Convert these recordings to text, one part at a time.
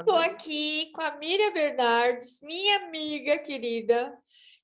Estou aqui com a Miriam Bernardes, minha amiga querida,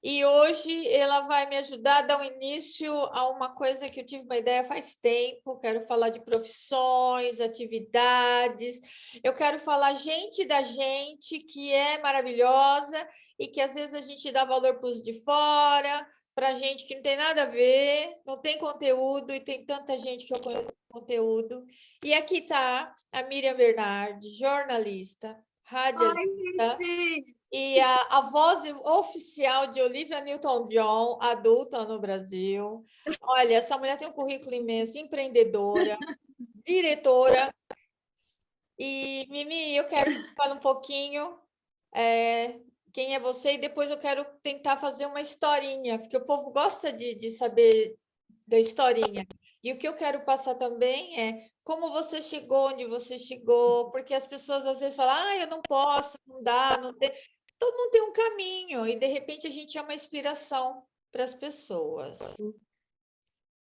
e hoje ela vai me ajudar a dar um início a uma coisa que eu tive uma ideia faz tempo. Quero falar de profissões, atividades, eu quero falar gente da gente que é maravilhosa e que às vezes a gente dá valor para os de fora, para gente que não tem nada a ver, não tem conteúdo, e tem tanta gente que eu conheço conteúdo. E aqui está a Miriam Bernardes, jornalista, Oi, radialista gente! e a voz oficial de Olivia Newton-John, adulta no Brasil. Olha, essa mulher tem um currículo imenso, empreendedora, diretora. E, Mimi, eu quero que você fale um pouquinho quem é você, e depois eu quero tentar fazer uma historinha, porque o povo gosta de saber da historinha. E o que eu quero passar também é como você chegou onde você chegou, porque as pessoas às vezes falam, eu não posso, não dá, não tem. Todo mundo tem um caminho, e de repente a gente é uma inspiração para as pessoas.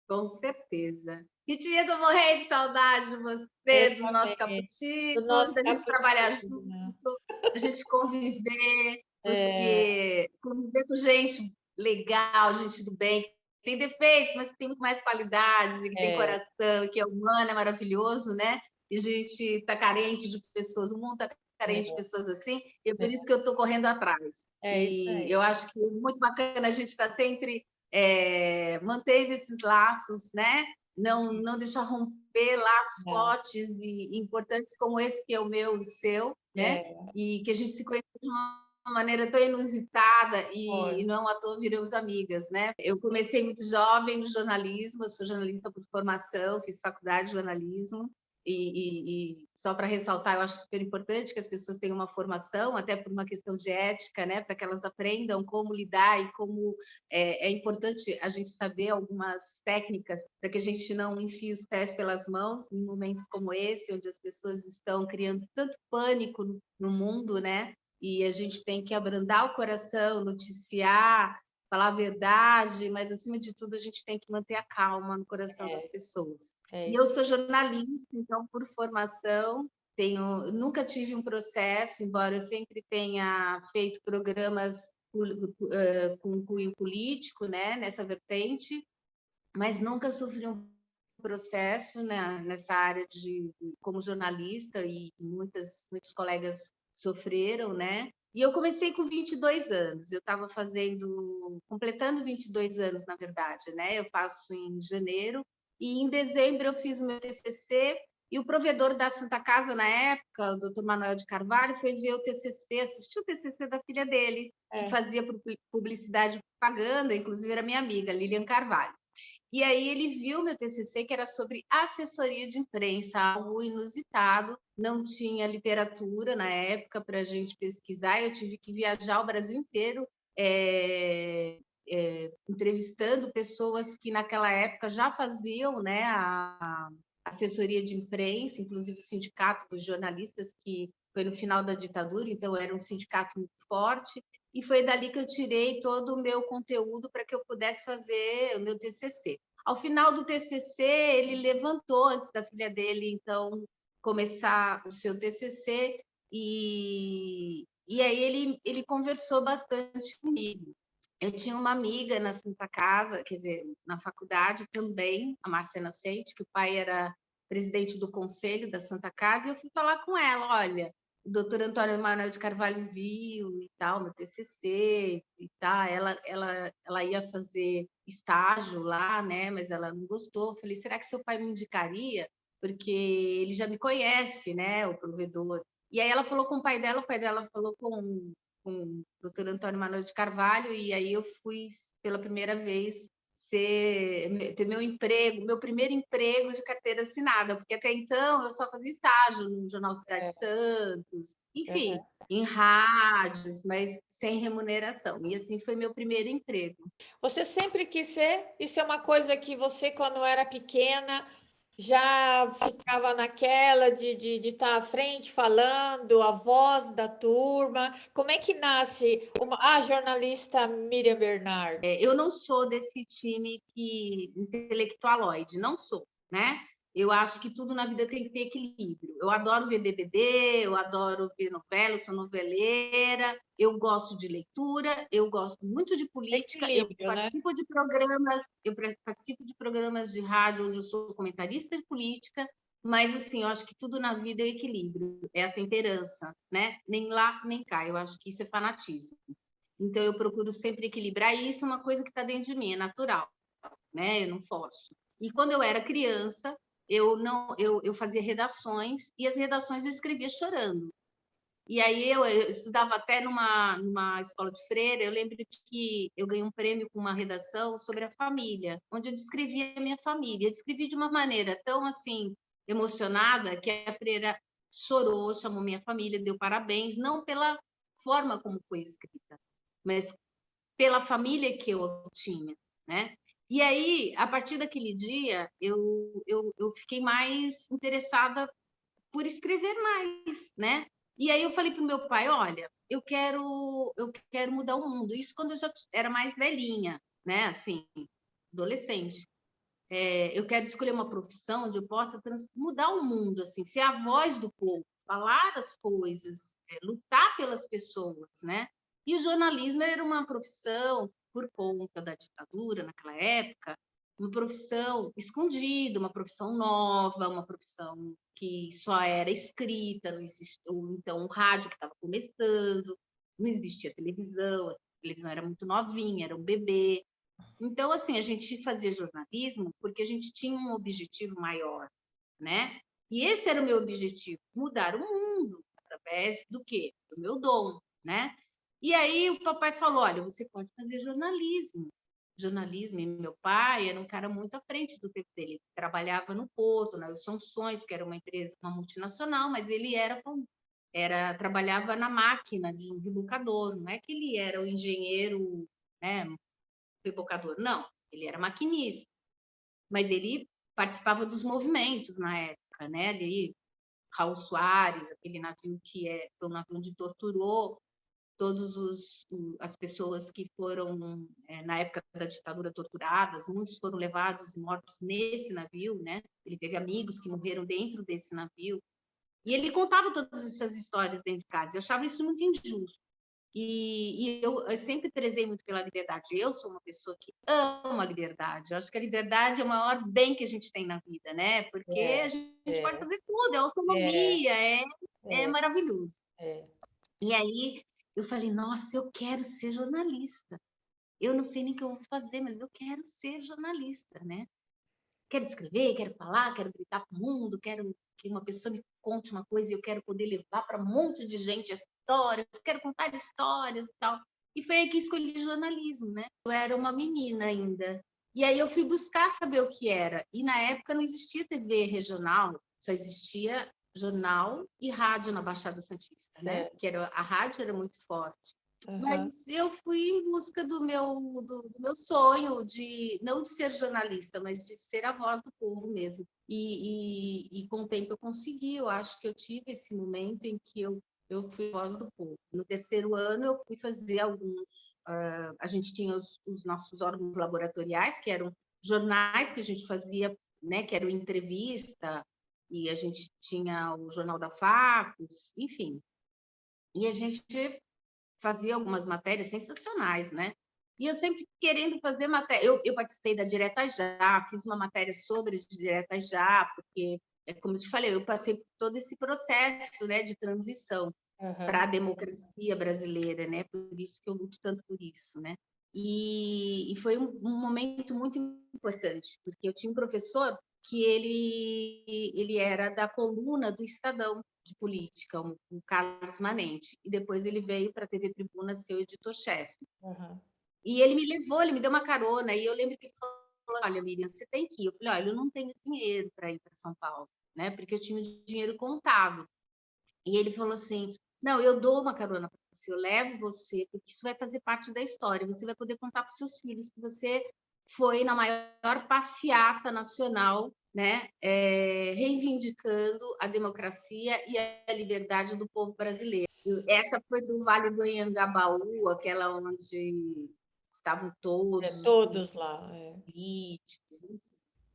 Com certeza. E tia, tô morrendo de saudade de Eu você, dos nossos também. Do cappuccinos, nosso da gente trabalhar cappuccino. junto, da gente conviver, É, porque conviver com gente legal, gente do bem, que tem defeitos, mas que tem muito mais qualidades, e que tem é, coração, e que é humano, é maravilhoso, né? E a gente está carente de pessoas, o mundo está carente de é, pessoas assim, e é por é, isso que eu estou correndo atrás. é isso E aí. eu acho que é muito bacana a gente estar sempre mantendo esses laços, né? Não deixar romper laços Não, fortes e importantes como esse que é o meu, o seu, né? é, E que a gente se conhece de uma maneira tão inusitada e foi. não à toa viramos amigas, né? Eu comecei muito jovem no jornalismo, eu sou jornalista por formação, fiz faculdade de jornalismo, e só para ressaltar, eu acho super importante que as pessoas tenham uma formação, até por uma questão de ética, né, para que elas aprendam como lidar e como é importante a gente saber algumas técnicas para que a gente não enfie os pés pelas mãos em momentos como esse, onde as pessoas estão criando tanto pânico no mundo, né? E a gente tem que abrandar o coração, noticiar, falar a verdade, mas acima de tudo a gente tem que manter a calma no coração das É, pessoas. é E eu isso. sou jornalista, então, por formação, nunca tive um processo, embora eu sempre tenha feito programas com cunho político, né, nessa vertente, mas nunca sofri um processo, né, nessa área como jornalista, e muitos colegas sofreram, né? E eu comecei com 22 anos, eu estava completando 22 anos, na verdade, né? Eu faço em janeiro, e em dezembro eu fiz o meu TCC, e o provedor da Santa Casa, na época, o Dr. Manuel de Carvalho, foi ver o TCC, assistiu o TCC da filha dele, que É, fazia publicidade e propaganda, inclusive era minha amiga, Lilian Carvalho. E aí ele viu meu TCC, que era sobre assessoria de imprensa, algo inusitado, não tinha literatura na época para a gente pesquisar, eu tive que viajar o Brasil inteiro entrevistando pessoas que naquela época já faziam, né, a assessoria de imprensa, inclusive o sindicato dos jornalistas, que foi no final da ditadura, então era um sindicato muito forte, e foi dali que eu tirei todo o meu conteúdo para que eu pudesse fazer o meu TCC. Ao final do TCC, ele levantou, antes da filha dele, então, começar o seu TCC, e aí ele conversou bastante comigo. Eu tinha uma amiga na Santa Casa, quer dizer, na faculdade também, a Márcia Nascente, que o pai era presidente do conselho da Santa Casa, e eu fui falar com ela, olha, o doutor Antônio Manuel de Carvalho viu e tal, meu TCC e tal, ela ia fazer estágio lá, né, mas ela não gostou. Eu falei, será que seu pai me indicaria? Porque ele já me conhece, né, o provedor. E aí ela falou com o pai dela falou com o doutor Antônio Manuel de Carvalho, e aí eu fui pela primeira vez ter meu primeiro emprego de carteira assinada, porque até então eu só fazia estágio no Jornal Cidade é, de Santos, enfim, uhum. em rádios, mas sem remuneração. E assim foi meu primeiro emprego. Você sempre quis ser? Isso é uma coisa que você, quando era pequena, já ficava naquela de estar à frente falando, a voz da turma? Como é que nasce a jornalista Miriam Bernard? Eu não sou desse time que intelectualoide, não sou, né? Eu acho que tudo na vida tem que ter equilíbrio. Eu adoro ver BBB, eu adoro ver novela, eu sou noveleira, eu gosto de leitura, eu gosto muito de política, Equilíbrio, né? participo de programas de rádio onde eu sou comentarista de política, mas assim, eu acho que tudo na vida é equilíbrio, é a temperança, né? Nem lá, nem cá. Eu acho que isso é fanatismo. Então eu procuro sempre equilibrar, e isso é uma coisa que está dentro de mim, é natural, né? Eu não forço. E quando eu era criança, eu não eu fazia redações, e as redações eu escrevia chorando. E aí eu estudava até numa escola de freira. Eu lembro que eu ganhei um prêmio com uma redação sobre a família, onde eu descrevia a minha família. Eu descrevi de uma maneira tão assim emocionada que a freira chorou, chamou minha família, deu parabéns, não pela forma como foi escrita, mas pela família que eu tinha, né? E aí, a partir daquele dia, eu fiquei mais interessada por escrever mais, né? E aí eu falei para o meu pai, olha, eu quero mudar o mundo. Isso quando eu já era mais velhinha, né? Assim, adolescente. Eu quero escolher uma profissão onde eu possa mudar o mundo, assim, ser a voz do povo, falar as coisas, lutar pelas pessoas, né? E o jornalismo era uma profissão, por conta da ditadura naquela época, uma profissão escondida, uma profissão nova, uma profissão que só era escrita, não existia, ou então o rádio que estava começando, não existia televisão, a televisão era muito novinha, era um bebê. Então, assim, a gente fazia jornalismo porque a gente tinha um objetivo maior, né? E esse era o meu objetivo, mudar o mundo através do quê? Do meu dom, né? E aí o papai falou, olha, você pode fazer jornalismo. Jornalismo, e meu pai era um cara muito à frente do tempo dele. Ele trabalhava no Porto, na Wilson Sons, que era uma empresa, uma multinacional, mas ele trabalhava na máquina de um rebocador, não é que ele era o engenheiro, né, rebocador, não, ele era maquinista, mas ele participava dos movimentos na época, né? Ali, Raul Soares, aquele navio foi um navio onde torturou todas as pessoas que foram, na época da ditadura, torturadas. Muitos foram levados e mortos nesse navio, né? Ele teve amigos que morreram dentro desse navio. E ele contava todas essas histórias dentro de casa. Eu achava isso muito injusto. E eu sempre prezei muito pela liberdade. Eu sou uma pessoa que ama a liberdade. Eu acho que a liberdade é o maior bem que a gente tem na vida, né? Porque a gente pode fazer tudo, é autonomia, é maravilhoso. E aí eu falei, nossa, eu quero ser jornalista. Eu não sei nem o que eu vou fazer, mas eu quero ser jornalista, né? Quero escrever, quero falar, quero gritar para o mundo, quero que uma pessoa me conte uma coisa e eu quero poder levar para um monte de gente a história, eu quero contar histórias e tal. E foi aí que escolhi jornalismo, né? Eu era uma menina ainda. E aí eu fui buscar saber o que era. E na época não existia TV regional, só existia jornal e rádio na Baixada Santista, né? Que a rádio era muito forte. Mas eu fui em busca do meu sonho, não de ser jornalista, mas de ser a voz do povo mesmo. E com o tempo eu consegui. Eu acho que eu tive esse momento em que eu fui a voz do povo. No terceiro ano eu fui fazer alguns... a gente tinha os nossos órgãos laboratoriais, que eram jornais que a gente fazia, né, que era entrevista, e a gente tinha o Jornal da Facos, enfim. E a gente fazia algumas matérias sensacionais, né? E eu sempre querendo fazer matéria. Eu participei da Direta Já, fiz uma matéria sobre Direta Já, porque, como eu te falei, eu passei por todo esse processo, né, de transição para a democracia brasileira, né? Por isso que eu luto tanto por isso, né? E foi um momento muito importante, porque eu tinha um professor que ele era da coluna do Estadão de política, o Carlos Manente, e depois ele veio para a TV Tribuna ser o editor-chefe. E ele me levou, ele me deu uma carona, e eu lembro que ele falou, olha, Miriam, você tem que ir. Eu falei, olha, eu não tenho dinheiro para ir para São Paulo, né? Porque eu tinha o dinheiro contado. E ele falou assim, não, eu dou uma carona para você, eu levo você, porque isso vai fazer parte da história, você vai poder contar para os seus filhos que você foi na maior passeata nacional, né, reivindicando a democracia e a liberdade do povo brasileiro. Essa foi do Vale do Anhangabaú, aquela onde estavam todos todos lá. políticos.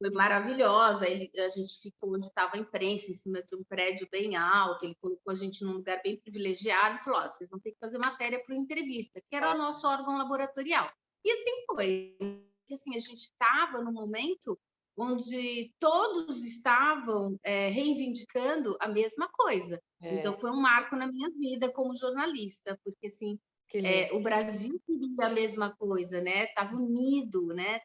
foi maravilhosa. A gente ficou onde estava a imprensa, em cima de um prédio bem alto. Ele colocou a gente num lugar bem privilegiado e falou: vocês vão ter que fazer matéria para o entrevista, que era o nosso órgão laboratorial. E assim foi. Porque, assim, a gente estava no momento onde todos estavam reivindicando a mesma coisa. Então, foi um marco na minha vida como jornalista, porque assim, o Brasil queria a mesma coisa, né? Estava unido, né?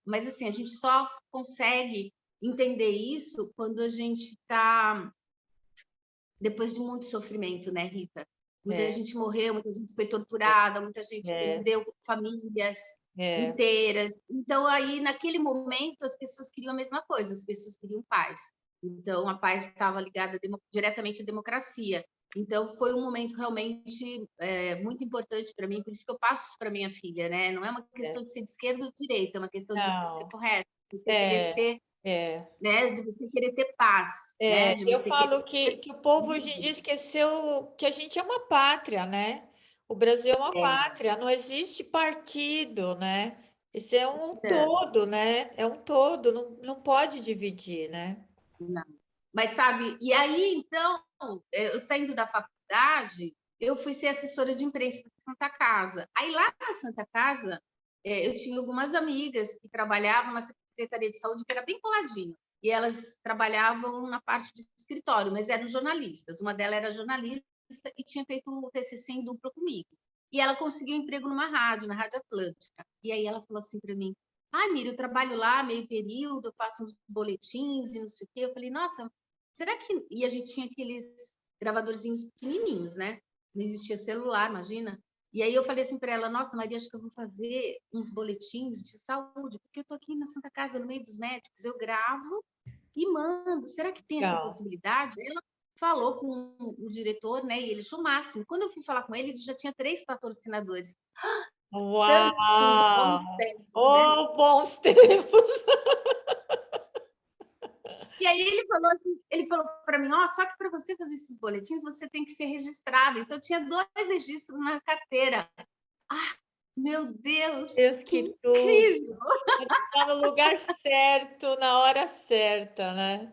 Mas assim, a gente só consegue entender isso quando a gente está depois de muito sofrimento, né, Rita? Muita gente morreu, muita gente foi torturada, muita gente perdeu famílias inteiras. Então, aí, naquele momento, as pessoas queriam a mesma coisa, as pessoas queriam paz. Então, a paz estava ligada diretamente à democracia. Então, foi um momento realmente muito importante para mim, por isso que eu passo isso para minha filha, né? Não é uma questão de ser de esquerda ou de direita, é uma questão de você ser correto, de você querer ser, né? De você querer ter paz, né? De Eu você falo que o povo hoje em dia esqueceu que a gente é uma pátria, né? O Brasil é uma pátria, não existe partido, né? Isso é um todo, né? É um todo, não pode dividir, né? Não. Mas sabe, e aí então, eu saindo da faculdade, eu fui ser assessora de imprensa da Santa Casa. Aí lá na Santa Casa, eu tinha algumas amigas que trabalhavam na Secretaria de Saúde, que era bem coladinho. E elas trabalhavam na parte de escritório, mas eram jornalistas. Uma delas era jornalista e tinha feito o TCC em dupla comigo. E ela conseguiu um emprego numa rádio, na Rádio Atlântica. E aí ela falou assim para mim: Mira, eu trabalho lá meio período, eu faço uns boletins e não sei o quê. Eu falei: nossa, será que... E a gente tinha aqueles gravadorzinhos pequenininhos, né? Não existia celular, imagina. E aí eu falei assim para ela: nossa, Maria, acho que eu vou fazer uns boletins de saúde, porque eu estou aqui na Santa Casa, no meio dos médicos, eu gravo e mando. Será que tem essa possibilidade? Ela falou com o diretor, né? E ele achou o máximo. Quando eu fui falar com ele já tinha 3 patrocinadores. Tantos Uau! bons tempos, né? Oh, bons tempos! E aí ele falou para mim: só que para você fazer esses boletins, você tem que ser registrado. Então, eu tinha 2 registros na carteira. Meu Deus, que incrível! Está no lugar certo, na hora certa, né?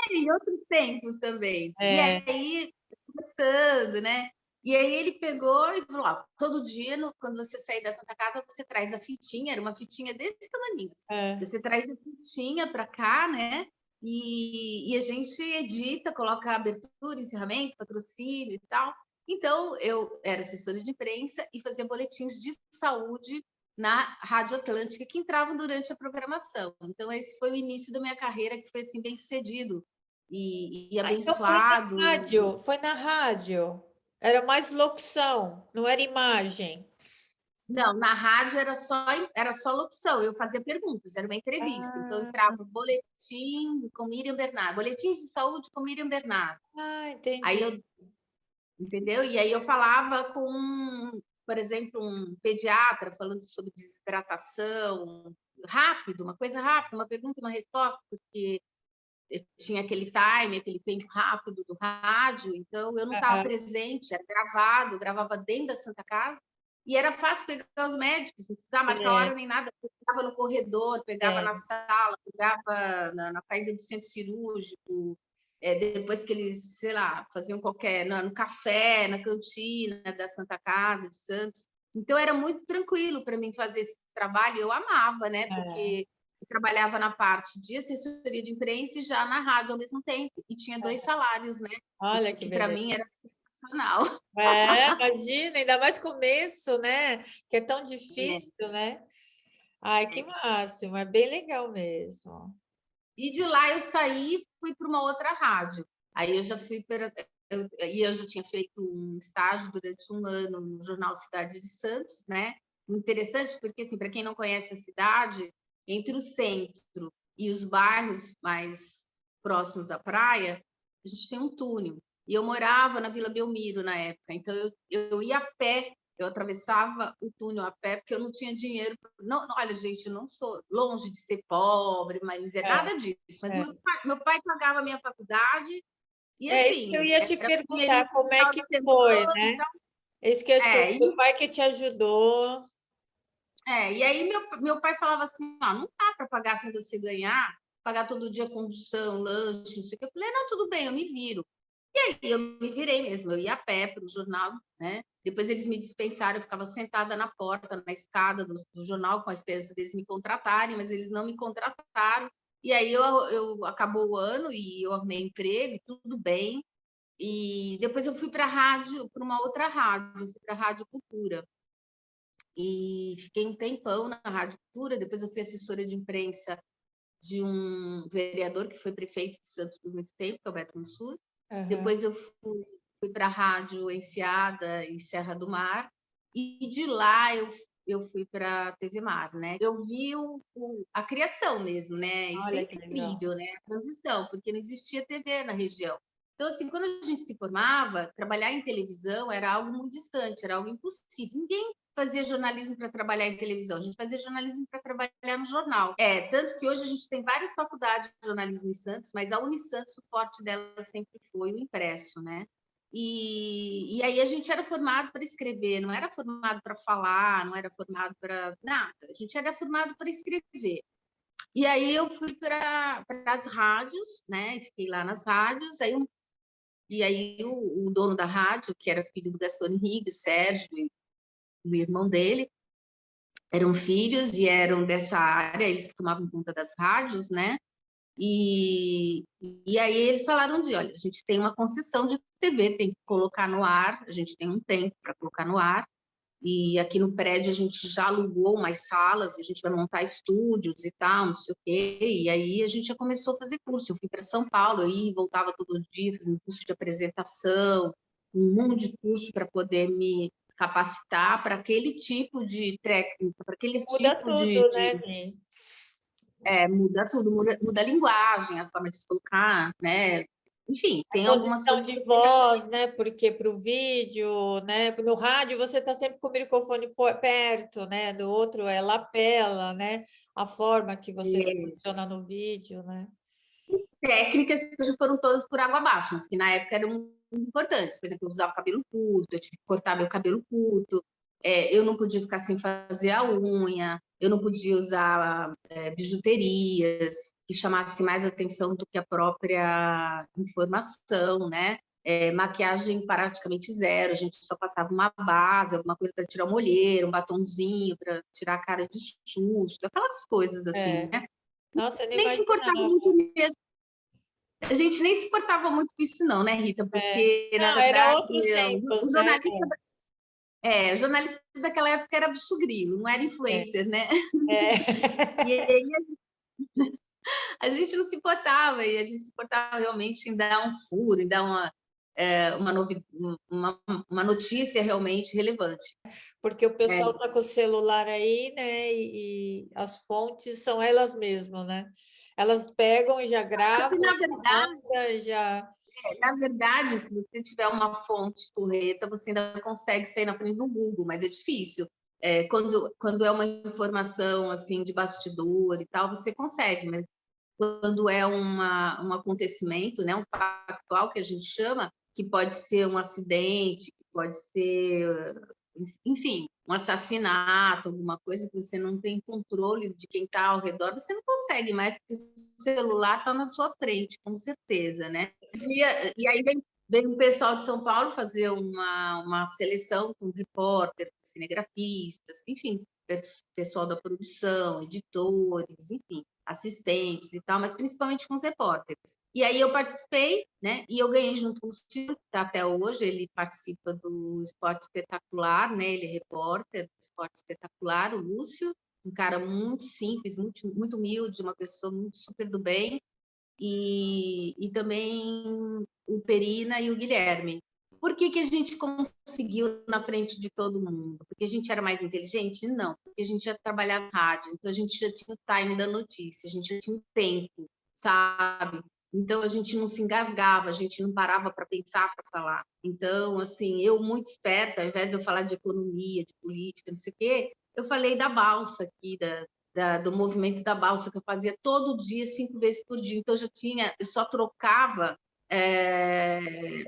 E outros tempos também. E aí, gostando, né? E aí ele pegou e falou: todo dia, quando você sair da Santa Casa, você traz a fitinha, era uma fitinha desse tamanho. Você traz a fitinha para cá, né? E a gente edita, coloca abertura, encerramento, patrocínio e tal. Então, eu era assessora de imprensa e fazia boletins de saúde na Rádio Atlântica, que entravam durante a programação. Então, esse foi o início da minha carreira, que foi assim, bem sucedido e abençoado. Então foi na rádio. Era mais locução, não era imagem. Não, na rádio era só locução, eu fazia perguntas, era uma entrevista. Então, entrava boletim com Miriam Bernardo, boletim de saúde com Miriam Bernardo. Entendi. Entendeu? E aí eu falava com, por exemplo, um pediatra falando sobre desidratação, rápido, uma coisa rápida, uma pergunta, uma resposta, porque tinha aquele time, aquele tempo rápido do rádio, então eu não estava presente, era gravado, eu gravava dentro da Santa Casa, e era fácil pegar os médicos, não precisava marcar hora nem nada, eu pegava no corredor, pegava na sala, pegava na saída do centro cirúrgico, depois que eles, sei lá, faziam no café, na cantina da Santa Casa de Santos. Então era muito tranquilo para mim fazer esse trabalho, eu amava, né? Porque eu trabalhava na parte de assessoria de imprensa e já na rádio ao mesmo tempo, e tinha 2 salários, né? Olha que para mim era sensacional. Imagina, ainda mais começo, né? Que é tão difícil, né? Ai, que máximo, é bem legal mesmo. E de lá eu saí e fui para uma outra rádio. Aí eu já fui eu já tinha feito um estágio durante 1 ano no jornal Cidade de Santos, né? Interessante porque, assim, para quem não conhece a cidade, entre o centro e os bairros mais próximos à praia, a gente tem um túnel. E eu morava na Vila Belmiro na época, então eu ia a pé, eu atravessava o túnel a pé, porque eu não tinha dinheiro. Não, olha, gente, eu não sou longe de ser pobre, mas nada disso. Mas meu pai pagava a minha faculdade e, É isso que eu assim, ia te era dinheirinho perguntar, no como é final que de semana. foi, né? Então, É isso que eu ia te perguntar, o pai que te ajudou. e aí meu pai falava assim: não dá para pagar sem você ganhar, pagar todo dia condução, lanche, não sei o que. Eu falei, não, tudo bem, eu me viro. E aí eu me virei mesmo, eu ia a pé para o jornal, né? Depois eles me dispensaram, eu ficava sentada na porta, na escada do jornal, com a esperança deles me contratarem, mas eles não me contrataram. E aí eu acabou o ano e eu arrumei emprego, tudo bem. E depois eu fui para a rádio, para uma outra rádio, fui para a Rádio Cultura. E fiquei um tempão na Rádio Cultura, depois eu fui assessora de imprensa de um vereador que foi prefeito de Santos por muito tempo, que é o Beto Mansur. Depois eu fui para a Rádio Enseada e Serra do Mar, e de lá eu fui para a TV Mar, né? Eu vi a criação mesmo, né? Isso é incrível, né? A transição, porque não existia TV na região. Então, assim, quando a gente se formava, trabalhar em televisão era algo muito distante, era algo impossível. Ninguém fazia jornalismo para trabalhar em televisão, a gente fazia jornalismo para trabalhar no jornal. Tanto que hoje a gente tem várias faculdades de jornalismo em Santos, mas a Unisantos, o forte dela sempre foi o impresso, né? E aí a gente era formado para escrever, não era formado para falar, não era formado para nada, a gente era formado para escrever. E aí eu fui para as rádios, né? Fiquei lá nas rádios, e aí o dono da rádio, que era filho do Gaston Henrique, o Sérgio, o irmão dele, eram filhos e eram dessa área, eles que tomavam conta das rádios, né? E aí eles falaram olha, a gente tem uma concessão de TV, tem que colocar no ar, a gente tem um tempo para colocar no ar, e aqui no prédio a gente já alugou mais salas, a gente vai montar estúdios e tal, não sei o quê, e aí a gente já começou a fazer curso. Eu fui para São Paulo, aí voltava todo dia, fazendo curso de apresentação, um monte de curso para poder me capacitar para aquele tipo de técnica, para aquele Muda tipo tudo, né, Dri? muda tudo, muda a linguagem, a forma de se colocar, né? Enfim, tem algumas Posição coisas de que você... voz, né? Porque para o vídeo, né? No rádio você está sempre com o microfone perto, né? Do outro é lapela, né? A forma que você se posiciona no vídeo, né? Técnicas que já foram todas por água abaixo, mas que na época eram muito importantes. Por exemplo, eu usava cabelo curto, eu tive que cortar meu cabelo curto, eu não podia ficar sem fazer a unha, eu não podia usar bijuterias que chamassem mais atenção do que a própria informação, né? Maquiagem praticamente zero, a gente só passava uma base, alguma coisa para tirar uma olheira, um batonzinho para tirar a cara de susto, aquelas coisas assim, né? Nossa, eu não Nem se importava imaginava. muito mesmo. A gente nem se importava muito com isso, não, né, Rita? Porque, na Não, era verdade, outros tempos, o né? jornalista daquela época era bicho grilo, não era influencer, né? E É. aí a gente não se importava, e a gente se importava realmente em dar um furo, em dar uma notícia realmente relevante. Porque o pessoal está com o celular aí, né? E as fontes são elas mesmas, né? Elas pegam e já gravam, manda, já. Na verdade, se você tiver uma fonte correta, você ainda consegue sair na frente do Google, mas é difícil. Quando é uma informação assim de bastidor e tal, você consegue, mas quando é um acontecimento, né, um factual que a gente chama, que pode ser um acidente, que pode ser, enfim, um assassinato, alguma coisa que você não tem controle de quem está ao redor, você não consegue mais, porque o celular está na sua frente, com certeza, né? E aí vem o pessoal de São Paulo fazer uma seleção com repórter, cinegrafistas, enfim, pessoal da produção, editores, enfim, assistentes e tal, mas principalmente com os repórteres. E aí eu participei, né? E eu ganhei junto com o Ciro, que está até hoje, ele participa do Esporte Espetacular, né? Ele é repórter do Esporte Espetacular, o Lúcio, um cara muito simples, muito humilde, uma pessoa muito super do bem, e também o Perina e o Guilherme. Por que a gente conseguiu na frente de todo mundo? Porque a gente era mais inteligente? Não, porque a gente já trabalhava em rádio, então a gente já tinha o time da notícia, a gente já tinha o tempo, sabe? Então a gente não se engasgava, a gente não parava para pensar, para falar. Então, assim, eu muito esperta, ao invés de eu falar de economia, de política, não sei o quê, eu falei da balsa aqui, do movimento da balsa, que eu fazia todo dia, 5 vezes por dia. Então, eu só trocava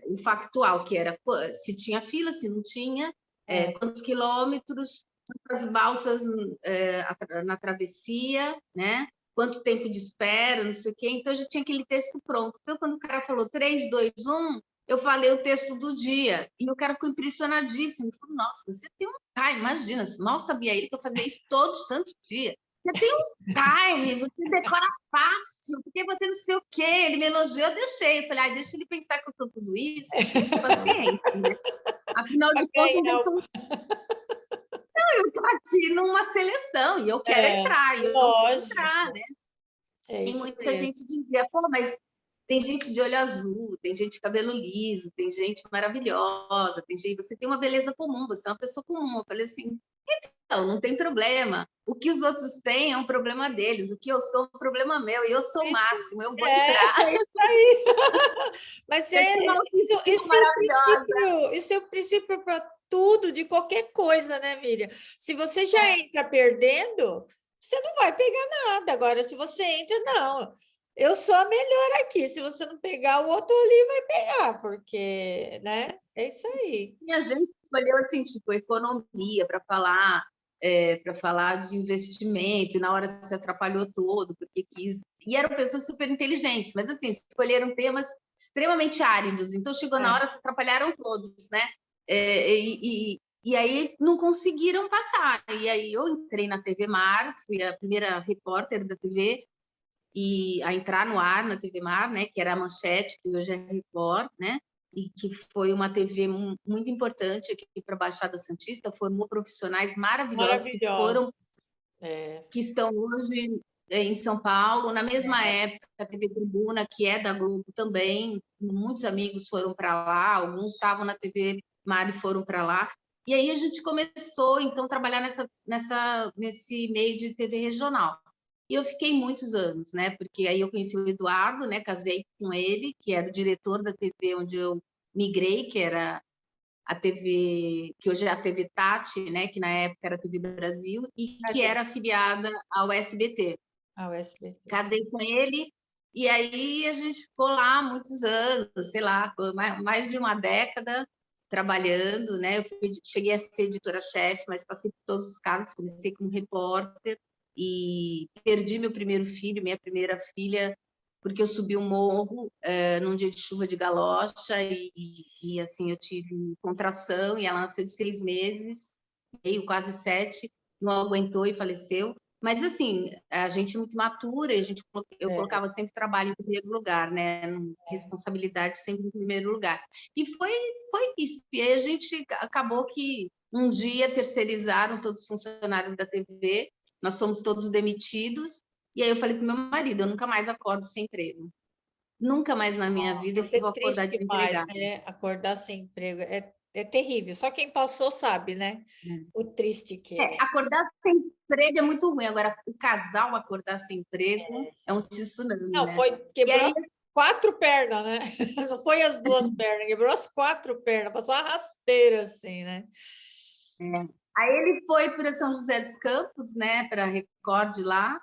o factual, que era se tinha fila, se não tinha, quantos quilômetros, quantas balsas na travessia, né? quanto tempo de espera, não sei o quê. Então, eu já tinha aquele texto pronto. Então, quando o cara falou 3, 2, 1, eu falei o texto do dia. E o cara ficou impressionadíssimo. Ele falou, nossa, você tem um time, imagina, mal sabia ele que eu fazia isso todo santo dia. Você tem um time, você decora fácil, porque você não sei o quê. Ele me elogiou, eu deixei. Eu falei, deixa ele pensar que eu sou tudo isso. Paciência, né? Afinal de contas, eu tô aqui numa seleção e eu quero entrar, e eu vou entrar, né? E muita gente dizia, pô, mas tem gente de olho azul, tem gente de cabelo liso, tem gente maravilhosa, tem gente, você tem uma beleza comum, você é uma pessoa comum. Eu falei assim, então, não tem problema. O que os outros têm é um problema deles, o que eu sou é um problema meu, e eu sou o máximo, eu vou entrar. É isso aí. Mas isso é o princípio para tudo, de qualquer coisa, né, Miriam? Se você já entra perdendo, você não vai pegar nada. Agora, se você entra, não, eu sou a melhor aqui. Se você não pegar, o outro ali vai pegar, porque, né? É isso aí. E a gente escolheu, assim, tipo, economia para falar de investimento, e na hora se atrapalhou todo, porque quis... E eram pessoas super inteligentes, mas, assim, escolheram temas extremamente áridos, então chegou na hora, se atrapalharam todos, né? E aí não conseguiram passar. E aí eu entrei na TV Mar, fui a primeira repórter da TV a entrar no ar na TV Mar, né? Que era a Manchete, que hoje é Record, né? E que foi uma TV muito importante aqui para a Baixada Santista, formou profissionais maravilhosos que estão hoje em São Paulo. Na mesma época, a TV Tribuna, que é da Globo também, muitos amigos foram para lá, alguns estavam na TV Mar e foram para lá. E aí a gente começou, então, a trabalhar nesse meio de TV regional. E eu fiquei muitos anos, né? Porque aí eu conheci o Eduardo, né? Casei com ele, que era o diretor da TV onde eu migrei, que era a TV, que hoje é a TV Tati, né? Que na época era a TV Brasil, e que era afiliada ao SBT. Casei com ele, e aí a gente ficou lá muitos anos, sei lá, mais de uma década trabalhando, né? Eu cheguei a ser editora-chefe, mas passei por todos os cargos, comecei como repórter, e perdi meu primeiro filho, minha primeira filha, porque eu subi um morro num dia de chuva de galocha e assim, eu tive contração e ela nasceu de 6 meses, veio quase 7, não aguentou e faleceu. Mas, assim, a gente é muito matura, eu colocava sempre trabalho em primeiro lugar, né? Responsabilidade sempre em primeiro lugar. E foi isso. E aí a gente acabou que um dia terceirizaram todos os funcionários da TV, nós fomos todos demitidos, e aí eu falei para o meu marido, eu nunca mais acordo sem emprego. Nunca mais na minha vida eu vou acordar desempregada. Acordar sem emprego é terrível. Só quem passou sabe, né? O triste que é. Acordar sem emprego é muito ruim. Agora, o casal acordar sem emprego é um tsunami, não, né? Quebrou 4 pernas, né? Não foi as 2 pernas, quebrou as 4 pernas, passou uma rasteira, assim, né? Aí ele foi para São José dos Campos, né? Para a Record lá,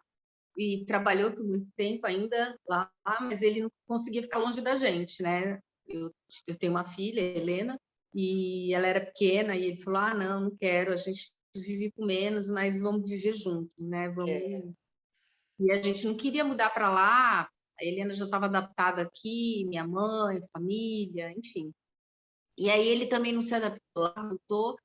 e trabalhou por muito tempo ainda lá, mas ele não conseguia ficar longe da gente, né? Eu tenho uma filha, Helena, e ela era pequena, e ele falou, não quero, a gente vive com menos, mas vamos viver juntos, né? E a gente não queria mudar para lá, a Helena já estava adaptada aqui, minha mãe, família, enfim. E aí ele também não se adaptou, voltou,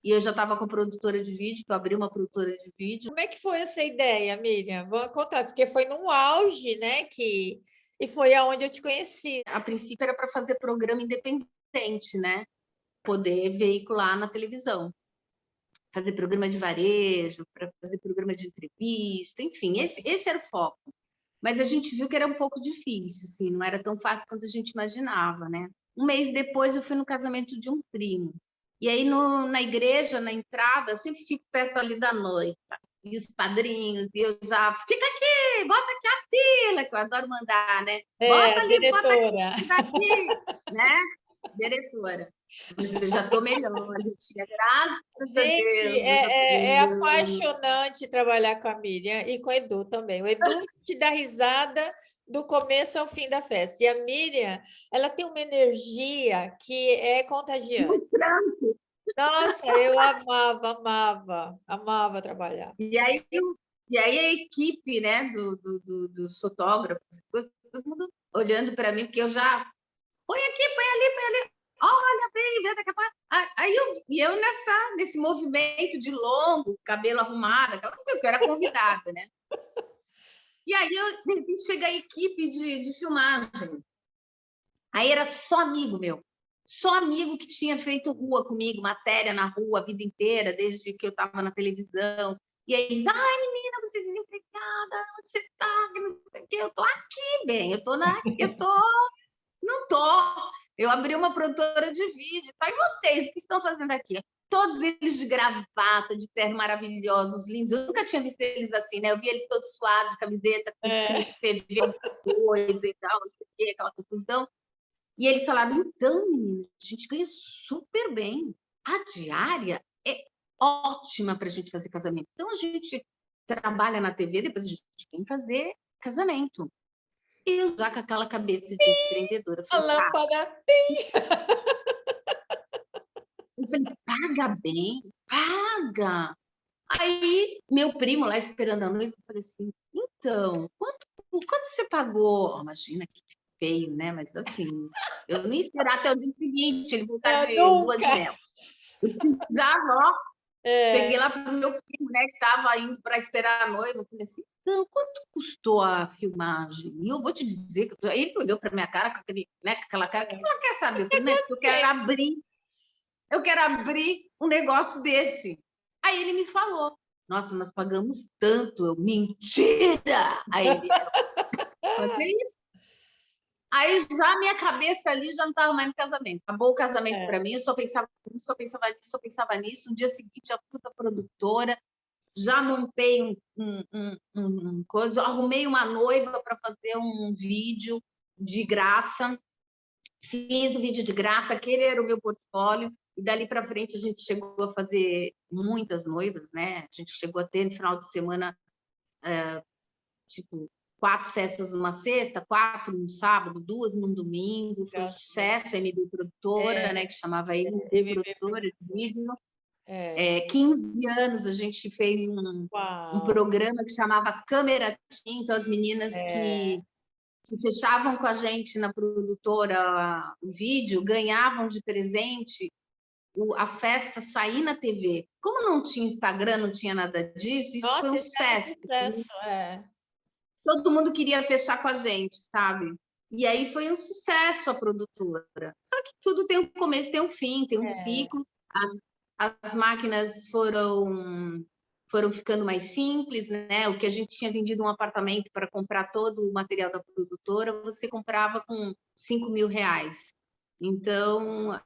e eu já estava com a produtora de vídeo, que eu abri uma produtora de vídeo. Como é que foi essa ideia, Miriam? Vamos contar, porque foi num auge, né? E foi aonde eu te conheci. A princípio era para fazer programa independente, né? Poder veicular na televisão. Fazer programa de varejo, para fazer programa de entrevista, enfim, esse era o foco. Mas a gente viu que era um pouco difícil, assim, não era tão fácil quanto a gente imaginava, né? Um mês depois eu fui no casamento de um primo. E aí na igreja, na entrada, eu sempre fico perto ali da noiva. E os padrinhos, e eu já... Fica aqui, bota aqui a fila, que eu adoro mandar, né? Bota ali, diretora. Bota aqui, né? Diretora. Mas eu já estou melhor, Lutinha, graças a Deus. É apaixonante trabalhar com a Miriam e com o Edu também. O Edu te dá risada do começo ao fim da festa. E a Miriam, ela tem uma energia que é contagiante. Muito tranquilo. Nossa, eu amava trabalhar. E aí E aí a equipe, né, dos fotógrafos, todo mundo olhando para mim, porque eu já põe aqui, põe ali, põe ali. Olha bem, vê daqui a pouco. Aí eu nesse movimento de longo, cabelo arrumado, aquelas coisas, que eu era convidada, né? E aí, de repente, chega a equipe de filmagem. Aí era só amigo meu. Só amigo que tinha feito rua comigo, matéria na rua a vida inteira, desde que eu estava na televisão. E aí eles, ai, menina, você é desempregada, onde você está? Não sei o quê. Eu tô aqui, bem, não tô. Eu abri uma produtora de vídeo, tá? E vocês, o que estão fazendo aqui? Todos eles de gravata, de terno maravilhosos, lindos. Eu nunca tinha visto eles assim, né? Eu vi eles todos suados, de camiseta, com escrito TV, coisa e tal, não sei o quê, aquela confusão. E eles falaram, então, meninas, a gente ganha super bem. A diária é ótima para a gente fazer casamento. Então, a gente trabalha na TV, depois a gente vem fazer casamento. Eu já com aquela cabeça de empreendedora, A falei, lâmpada. paga bem, paga. Aí, meu primo lá esperando a noiva, eu falei assim, então, quanto você pagou? Oh, imagina que feio, né? Mas assim, eu nem esperar até o dia seguinte, ele voltar Não, de lua de nunca. mel. Eu precisava, ó. É. Cheguei lá para o meu primo, né, que estava indo para esperar a noiva. Eu falei assim, então, quanto custou a filmagem? E eu vou te dizer que aí ele olhou para minha cara com aquela cara, o que ela quer saber? Eu falei, né, porque eu quero abrir um negócio desse. Aí ele me falou, nossa, nós pagamos tanto. Eu, mentira! Aí ele, fazer isso. Aí já minha cabeça ali já não estava mais no casamento. Acabou o casamento para mim, eu só pensava nisso, só pensava nisso, só pensava nisso. No dia seguinte, eu fui para a produtora, já montei coisa, arrumei uma noiva para fazer um vídeo de graça, fiz o vídeo de graça, aquele era o meu portfólio, e dali para frente a gente chegou a fazer muitas noivas, né? A gente chegou a ter no final de semana, tipo, 4 festas numa sexta, 4 no sábado, 2 num domingo, foi um sucesso, a MB Produtora, né, que chamava MB Produtora de vídeo. 15 anos a gente fez um programa que chamava Câmera Team, então as meninas que fechavam com a gente na produtora o vídeo ganhavam de presente a festa sair na TV. Como não tinha Instagram, não tinha nada disso, isso foi um sucesso. Todo mundo queria fechar com a gente, sabe? E aí foi um sucesso a produtora. Só que tudo tem um começo, tem um fim, tem um ciclo. As máquinas foram ficando mais simples, né? O que a gente tinha vendido um apartamento para comprar todo o material da produtora, você comprava com 5 mil reais. Então,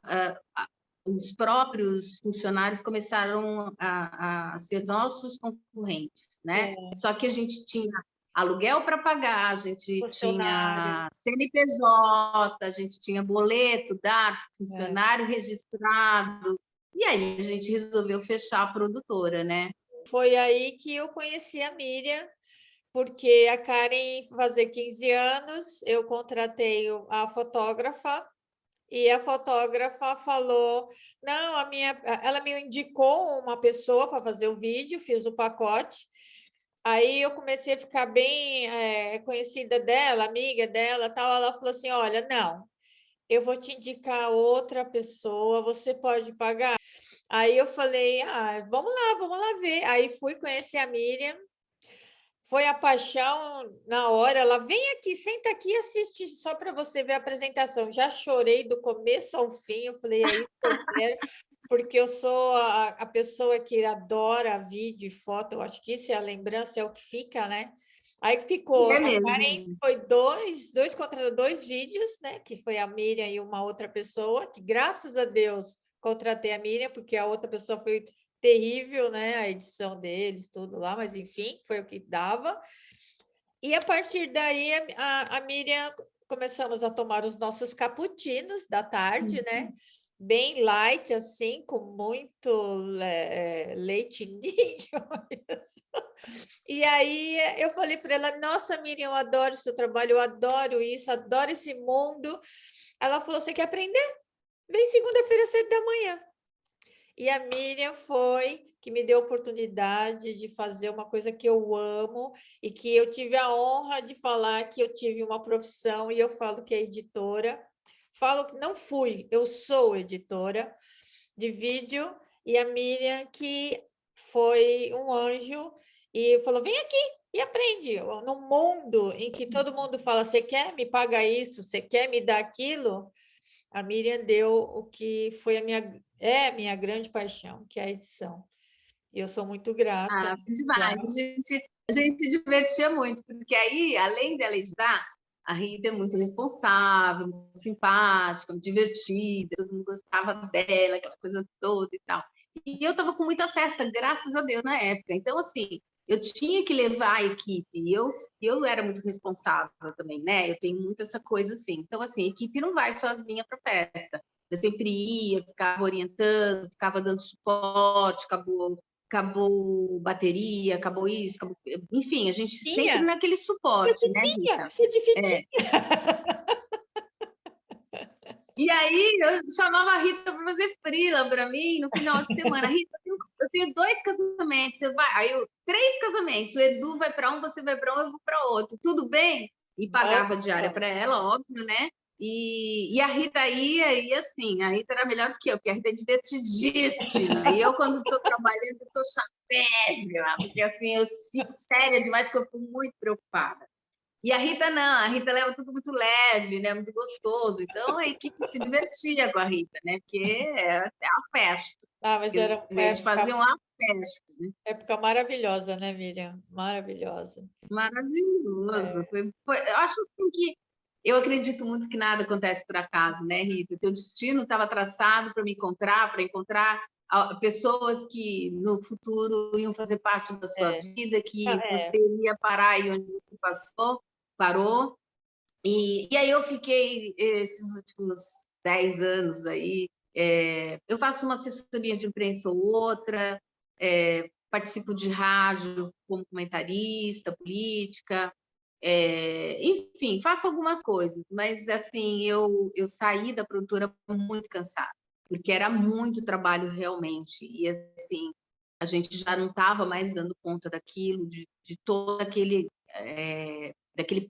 os próprios funcionários começaram a ser nossos concorrentes, né? Só que a gente tinha aluguel para pagar, a gente tinha CNPJ, a gente tinha boleto, dado, funcionário registrado, e aí a gente resolveu fechar a produtora, né? Foi aí que eu conheci a Miriam, porque a Karen fazer 15 anos, eu contratei a fotógrafa, e a fotógrafa falou, não, ela me indicou uma pessoa para fazer o vídeo, fiz o pacote. Aí eu comecei a ficar bem conhecida dela, amiga dela, tal. Ela falou assim, olha, não, eu vou te indicar outra pessoa, você pode pagar? Aí eu falei, vamos lá ver. Aí fui conhecer a Miriam, foi a paixão na hora. Ela vem aqui, senta aqui e assiste só para você ver a apresentação. Já chorei do começo ao fim. Eu falei, é isso que eu quero, porque eu sou a pessoa que adora vídeo e foto. Eu acho que isso é a lembrança, é o que fica, né? Aí ficou, É a mesmo. Karen foi dois contra dois vídeos, né? Que foi a Miriam e uma outra pessoa, que graças a Deus contratei a Miriam, porque a outra pessoa foi terrível, né? A edição deles, tudo lá, mas enfim, foi o que dava. E a partir daí, a Miriam começamos a tomar os nossos cappuccinos da tarde, né? Bem light, assim, com muito leite ninho. E aí eu falei para ela, nossa, Miriam, eu adoro o seu trabalho, eu adoro isso, adoro esse mundo. Ela falou, você quer aprender? Vem segunda-feira, 7 da manhã. E a Miriam foi que me deu a oportunidade de fazer uma coisa que eu amo e que eu tive a honra de falar que eu tive uma profissão, e eu falo que é editora. Falo que não fui, eu sou editora de vídeo, e a Miriam, que foi um anjo, e falou: vem aqui e aprende. No mundo em que todo mundo fala: você quer me pagar isso, você quer me dar aquilo, a Miriam deu o que foi a minha grande paixão, que é a edição. E eu sou muito grata. Demais. A gente se divertia muito, porque aí, além dela editar, a Rita é muito responsável, muito simpática, muito divertida, todo mundo gostava dela, aquela coisa toda e tal. E eu estava com muita festa, graças a Deus, na época. Então, assim, eu tinha que levar a equipe, e eu era muito responsável também, né? Eu tenho muito essa coisa assim. Então, assim, a equipe não vai sozinha para a festa. Eu sempre ia, ficava orientando, ficava dando suporte, acabou bateria, acabou isso, acabou... enfim, a gente sempre naquele suporte, né, Rita? Você de fitinha. E aí eu chamava a Rita para fazer freela para mim no final de semana. Rita, eu tenho 2 casamentos, você vai? Aí eu, 3 casamentos, o Edu vai para um, você vai para um, eu vou para outro. Tudo bem? E pagava diária para ela, óbvio, né? E a Rita ia, e assim, a Rita era melhor do que eu, porque a Rita é divertidíssima. E eu, quando estou trabalhando, eu sou chatérrima, porque assim, eu fico séria demais, porque eu fico muito preocupada. E a Rita não, a Rita leva tudo muito leve, né? Muito gostoso. Então a equipe se divertia com a Rita, né? Porque é a festa. Mas era uma eles faziam a festa, né? época maravilhosa, né, Miriam? Maravilhosa. Maravilhoso. Eu acho assim que eu acredito muito que nada acontece por acaso, né, Rita? Teu destino estava traçado para encontrar pessoas que no futuro iam fazer parte da sua vida, que você ia parar aí onde você parou. E aí eu fiquei esses últimos 10 anos aí. Eu faço uma assessoria de imprensa ou outra, participo de rádio como comentarista, política, enfim, faço algumas coisas, mas assim, eu saí da produtora muito cansada, porque era muito trabalho realmente, e assim, a gente já não estava mais dando conta daquilo, de todo daquele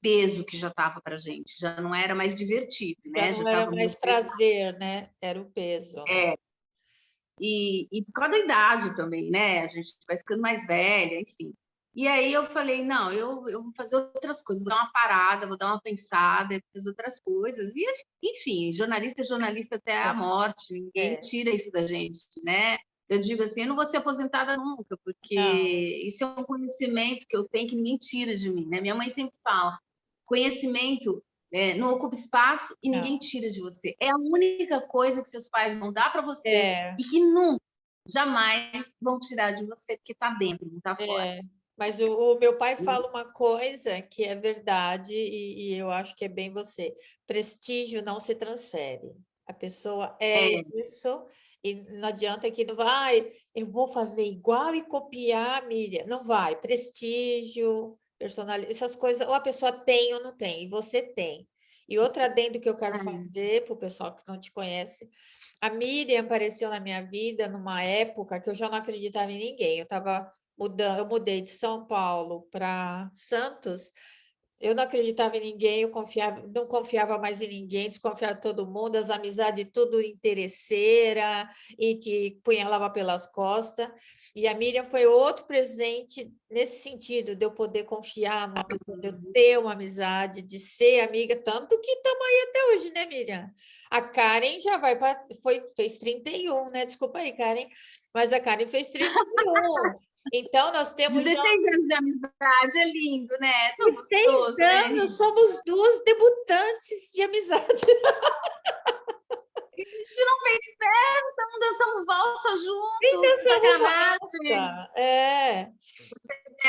peso que já estava para a gente, já não era mais divertido, né? Já não era mais prazer, né? Era o peso. E por causa da idade também, né? A gente vai ficando mais velha, enfim. E aí eu falei, não, eu vou fazer outras coisas, vou dar uma parada, vou dar uma pensada, vou fazer outras coisas. E, enfim, jornalista é jornalista até a morte, ninguém tira isso da gente, né? Eu digo assim, eu não vou ser aposentada nunca, porque isso é um conhecimento que eu tenho que ninguém tira de mim, né? Minha mãe sempre fala, conhecimento não ocupa espaço e ninguém tira de você. É a única coisa que seus pais vão dar para você e que nunca, jamais vão tirar de você, porque está dentro, não está fora. Mas o meu pai fala uma coisa que é verdade, e eu acho que é bem você. Prestígio não se transfere. A pessoa isso, e não adianta que não vai, eu vou fazer igual e copiar, Miriam. Não vai. Prestígio, personalidade, essas coisas, ou a pessoa tem ou não tem, e você tem. E outro adendo que eu quero fazer para o pessoal que não te conhece, a Miriam apareceu na minha vida numa época que eu já não acreditava em ninguém. Eu mudei de São Paulo para Santos, eu não acreditava em ninguém, não confiava mais em ninguém, desconfiava de todo mundo, as amizades tudo interesseira e que punhalava pelas costas. E a Miriam foi outro presente nesse sentido, de eu poder confiar numa pessoa, de eu ter uma amizade, de ser amiga, tanto que estamos aí até hoje, né, Miriam? A Karen já fez 31, né? Desculpa aí, Karen, mas a Karen fez 31. Então, nós temos 16 anos de amizade, é lindo, né? É tão 16 gostoso, anos, né? somos duas debutantes de amizade. A gente não fez festa, não dançamos valsa juntos, Dançamos sacanagem.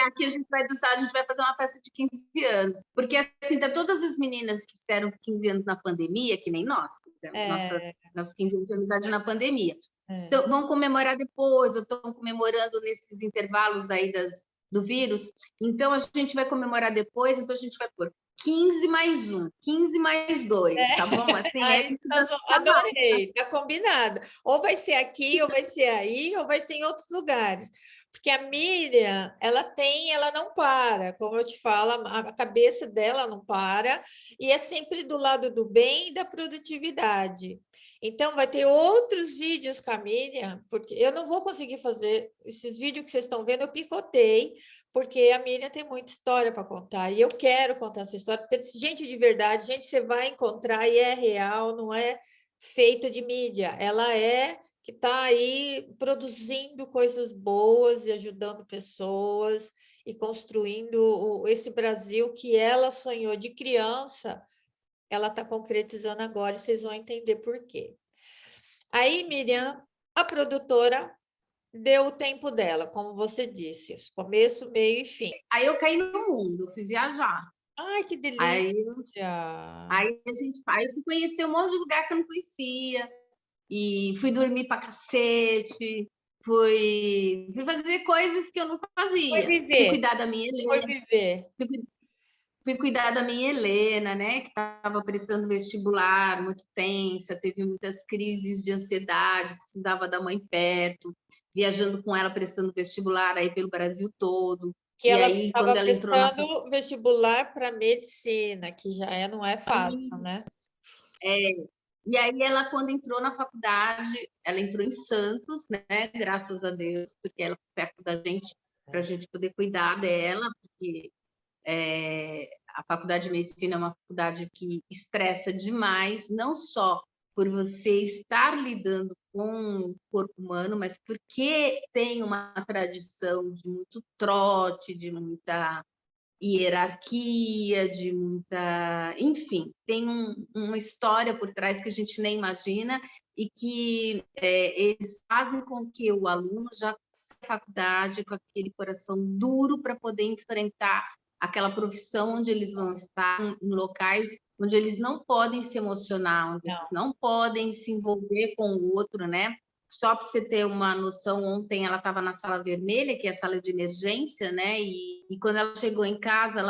Aqui a gente vai dançar, a gente vai fazer uma festa de 15 anos. Porque, assim, tá todas as meninas que fizeram 15 anos na pandemia, que nem nós, fizemos nossos 15 anos de amizade na pandemia. Então, vão comemorar depois, ou estão comemorando nesses intervalos aí do vírus. Então, a gente vai comemorar depois, então a gente vai pôr 15 mais 1, 15 mais 2, tá bom? Assim, Aí, adorei, tá combinado. Ou vai ser aqui, ou vai ser aí, ou vai ser em outros lugares. Porque a Miriam, ela não para, como eu te falo, a cabeça dela não para, e é sempre do lado do bem e da produtividade. Então, vai ter outros vídeos com a Miriam, porque eu não vou conseguir fazer esses vídeos que vocês estão vendo, eu picotei, porque a Miriam tem muita história para contar, e eu quero contar essa história, porque gente de verdade, gente você vai encontrar e é real, não é feito de mídia, ela é que está aí produzindo coisas boas e ajudando pessoas e construindo esse Brasil que ela sonhou de criança, ela está concretizando agora e vocês vão entender por quê. Aí, Miriam, a produtora deu o tempo dela, como você disse, começo, meio e fim. Aí eu caí no mundo, eu fui viajar. Ai, que Aí delícia! aí eu fui conhecer um monte de lugar que eu não conhecia, e fui dormir pra cacete, fui fazer coisas que eu não Foi fazia. Fui viver, cuidar da minha foi Helena, viver. fui cuidar da minha Helena, né, que estava prestando vestibular, muito tensa, teve muitas crises de ansiedade, precisava da mãe perto, viajando com ela prestando vestibular aí pelo Brasil todo. Que E ela aí, quando estava ela entrou na prestando vestibular para medicina, que já não é fácil, né? E aí ela, quando entrou na faculdade, ela entrou em Santos, né? Graças a Deus, porque ela perto da gente, para a gente poder cuidar dela, porque a faculdade de medicina é uma faculdade que estressa demais, não só por você estar lidando com o corpo humano, mas porque tem uma tradição de muito trote, de muita hierarquia, de muita. Enfim, tem uma história por trás que a gente nem imagina e que eles fazem com que o aluno já saia da faculdade com aquele coração duro para poder enfrentar aquela profissão onde eles vão estar em locais onde eles não podem se emocionar, onde eles não podem se envolver com o outro, né? Só para você ter uma noção, ontem ela estava na sala vermelha, que é a sala de emergência, né? E quando ela chegou em casa,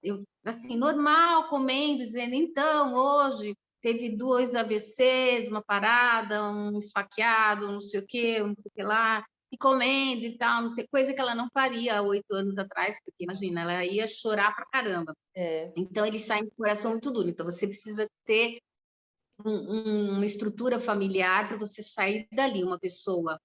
eu, assim, normal, comendo, dizendo, então, hoje teve 2 AVCs, uma parada, um esfaqueado, não sei o quê, não sei o que lá, e comendo e tal, não sei, coisa que ela não faria há 8 anos atrás, porque, imagina, ela ia chorar pra caramba. Então, eles saem com o coração muito duro. Então, você precisa ter uma estrutura familiar para você sair dali, uma pessoa.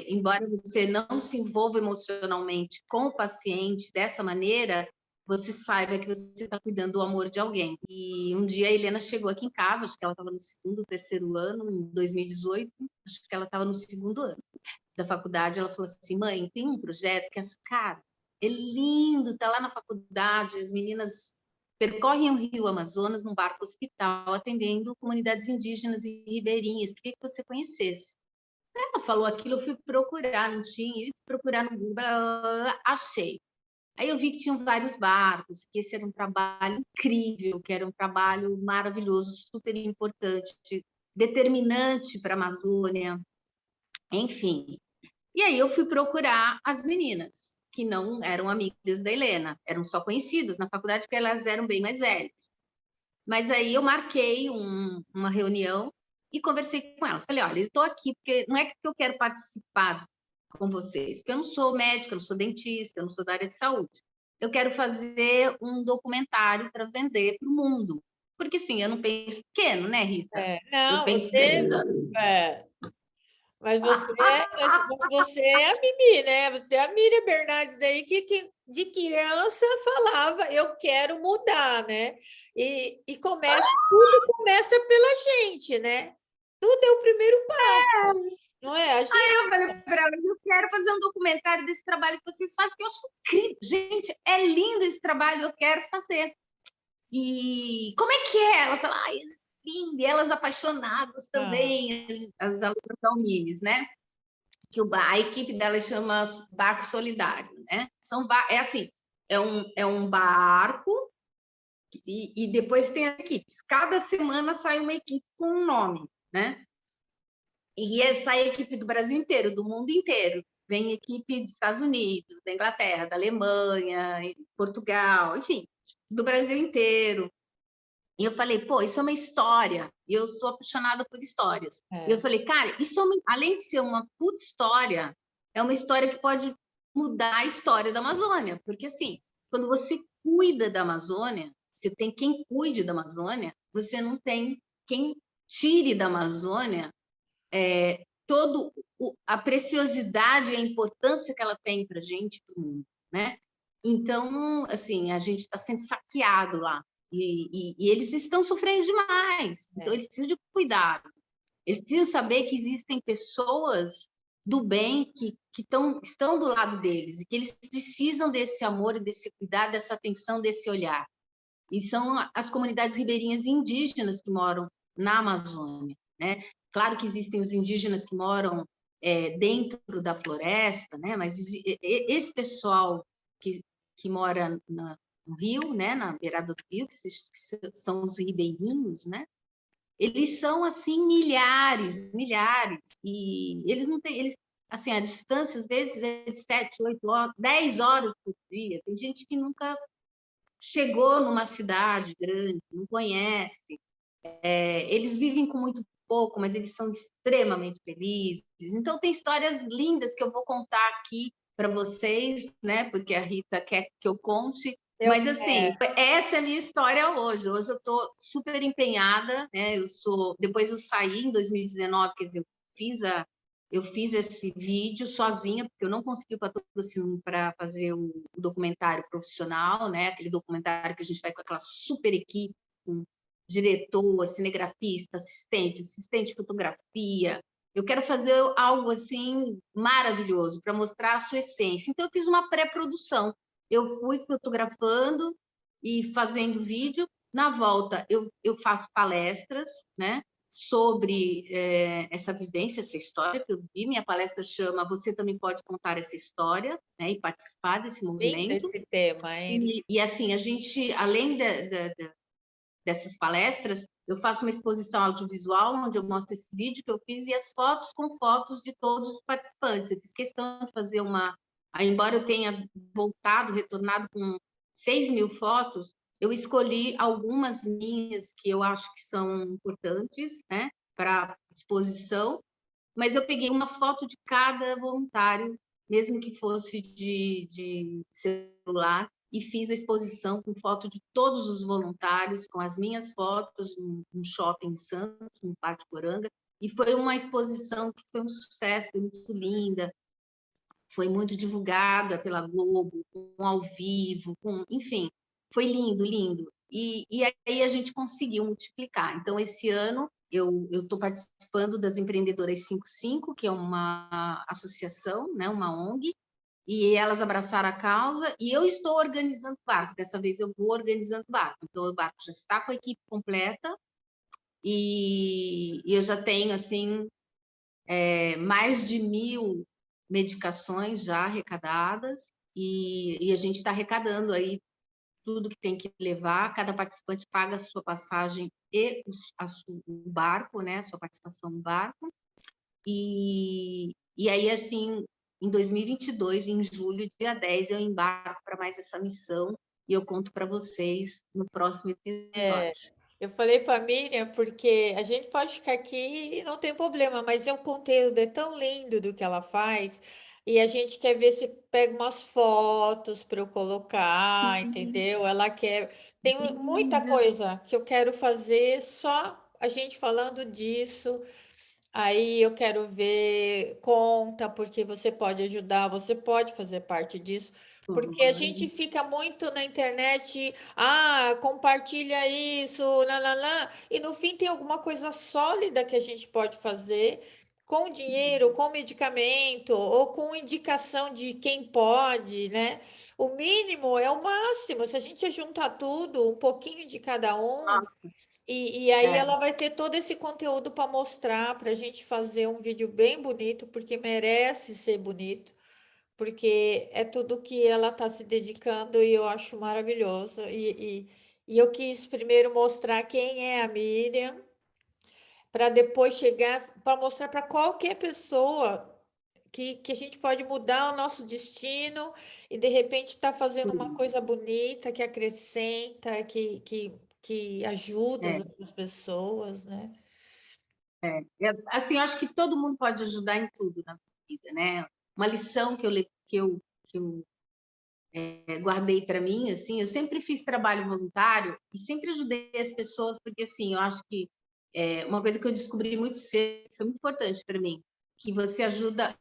Embora você não se envolva emocionalmente com o paciente dessa maneira, você saiba que você está cuidando do amor de alguém. E um dia a Helena chegou aqui em casa, acho que ela estava no segundo, terceiro ano, em 2018, acho que ela estava no segundo ano da faculdade. Ela falou assim: mãe, tem um projeto que é, cara, é lindo, tá lá na faculdade, as meninas percorrem o Rio Amazonas num barco hospital, atendendo comunidades indígenas e ribeirinhas. Queria que você conhecesse. Ela falou aquilo, eu fui procurar, não tinha, fui procurar no Google, achei. Aí eu vi que tinham vários barcos, que esse era um trabalho incrível, que era um trabalho maravilhoso, super importante, determinante para a Amazônia, enfim. E aí eu fui procurar as meninas, que não eram amigas da Helena, eram só conhecidas na faculdade, porque elas eram bem mais velhas. Mas aí eu marquei uma reunião e conversei com elas. Falei, olha, eu estou aqui porque não é que eu quero participar com vocês, porque eu não sou médica, eu não sou dentista, eu não sou da área de saúde. Eu quero fazer um documentário para vender para o mundo. Porque, sim, eu não penso pequeno, né, Rita? Eu Não, penso... mas você é a Mimi, né? Você é a Miriam Bernardes aí que de criança falava, eu quero mudar, né? Tudo começa pela gente, né? Tudo é o primeiro passo, não é? A gente... Eu falei para ela, eu quero fazer um documentário desse trabalho que vocês fazem, que eu acho incrível. Gente, é lindo esse trabalho, eu quero fazer. E como é que é? Elas falam, ai, é lindo. E elas apaixonadas também, as alunas da Unimes, né? Que a equipe dela chama Barco Solidário, né? É assim, é um barco e depois tem as equipes. Cada semana sai uma equipe com um nome, né? E sai a equipe do Brasil inteiro, do mundo inteiro. Vem equipe dos Estados Unidos, da Inglaterra, da Alemanha, Portugal, enfim, do Brasil inteiro. E eu falei, pô, isso é uma história. E eu sou apaixonada por histórias. E eu falei, cara, isso é além de ser uma puta história, é uma história que pode mudar a história da Amazônia. Porque, assim, quando você cuida da Amazônia, você tem quem cuide da Amazônia, você não tem quem tire da Amazônia toda a preciosidade e a importância que ela tem para a gente, para o mundo, né? Então, assim, a gente está sendo saqueado lá. E eles estão sofrendo demais. Então, eles precisam de cuidado. Eles precisam saber que existem pessoas do bem que estão do lado deles e que eles precisam desse amor, desse cuidado, dessa atenção, desse olhar. E são as comunidades ribeirinhas indígenas que moram na Amazônia, né? Claro que existem os indígenas que moram dentro da floresta, né? Mas esse pessoal que mora no rio, né? Na beirada do rio, que são os ribeirinhos, né? Eles são assim milhares, e eles não têm, assim, a distância às vezes é de 7, 8 horas, 10 horas por dia. Tem gente que nunca chegou numa cidade grande, não conhece. Eles vivem com muito pouco, mas eles são extremamente felizes. Então, tem histórias lindas que eu vou contar aqui para vocês, né? Porque a Rita quer que eu conte. Mas, assim, essa é a minha história hoje. Hoje eu estou super empenhada, né? Depois eu saí em 2019, quer dizer, eu fiz esse vídeo sozinha, porque eu não consegui o patrocínio para fazer o documentário profissional, né? Aquele documentário que a gente vai com aquela super equipe, com diretor, cinegrafista, assistente de fotografia. Eu quero fazer algo assim maravilhoso para mostrar a sua essência. Então, eu fiz uma pré-produção. Eu fui fotografando e fazendo vídeo. Na volta, eu faço palestras, né? Sobre essa vivência, essa história que eu vi. Minha palestra chama Você Também Pode Contar Essa História, né? E participar desse movimento. Lindo esse tema, hein? E assim, a gente, além dessas palestras, eu faço uma exposição audiovisual, onde eu mostro esse vídeo que eu fiz e as fotos com fotos de todos os participantes. Eu fiz questão de fazer embora eu tenha retornado com 6.000 fotos, eu escolhi algumas minhas que eu acho que são importantes, né, para exposição, mas eu peguei uma foto de cada voluntário, mesmo que fosse de celular, e fiz a exposição com foto de todos os voluntários, com as minhas fotos, no shopping em Santos, no Pátio Poranga, e foi uma exposição que foi um sucesso, foi muito linda, foi muito divulgada pela Globo, com ao vivo, enfim, foi lindo, lindo. E aí a gente conseguiu multiplicar. Então, esse ano, eu estou participando das Empreendedoras 55, que é uma associação, né, uma ONG, e elas abraçaram a causa, e eu estou organizando o barco. Dessa vez eu vou organizando o barco. Então, o barco já está com a equipe completa, e eu já tenho, assim, mais de 1.000 medicações já arrecadadas, e a gente está arrecadando aí tudo que tem que levar. Cada participante paga a sua passagem e o barco, né? A sua participação no barco. E aí, assim, em 2022, em julho, dia 10, eu embarco para mais essa missão e eu conto para vocês no próximo episódio. Eu falei para a Miriam, porque a gente pode ficar aqui e não tem problema, mas o conteúdo é tão lindo do que ela faz, e a gente quer ver se pega umas fotos para eu colocar, entendeu? Ela quer. Tem muita coisa que eu quero fazer, só a gente falando disso. Aí eu quero ver, conta, porque você pode ajudar, você pode fazer parte disso, porque a gente fica muito na internet, compartilha isso, lá, e no fim tem alguma coisa sólida que a gente pode fazer com dinheiro, com medicamento, ou com indicação de quem pode, né? O mínimo é o máximo, se a gente juntar tudo, um pouquinho de cada um. E aí ela vai ter todo esse conteúdo para mostrar, para a gente fazer um vídeo bem bonito, porque merece ser bonito, porque é tudo que ela está se dedicando e eu acho maravilhoso. E eu quis primeiro mostrar quem é a Miriam, para depois chegar, para mostrar para qualquer pessoa que a gente pode mudar o nosso destino e, de repente, estar fazendo uma Sim, coisa bonita, que acrescenta, que ajuda as é, outras pessoas, né? assim, eu acho que todo mundo pode ajudar em tudo na vida, né? Uma lição que eu guardei para mim, assim, eu sempre fiz trabalho voluntário e sempre ajudei as pessoas, porque, assim, eu acho que uma coisa que eu descobri muito cedo, foi muito importante para mim, que você ajuda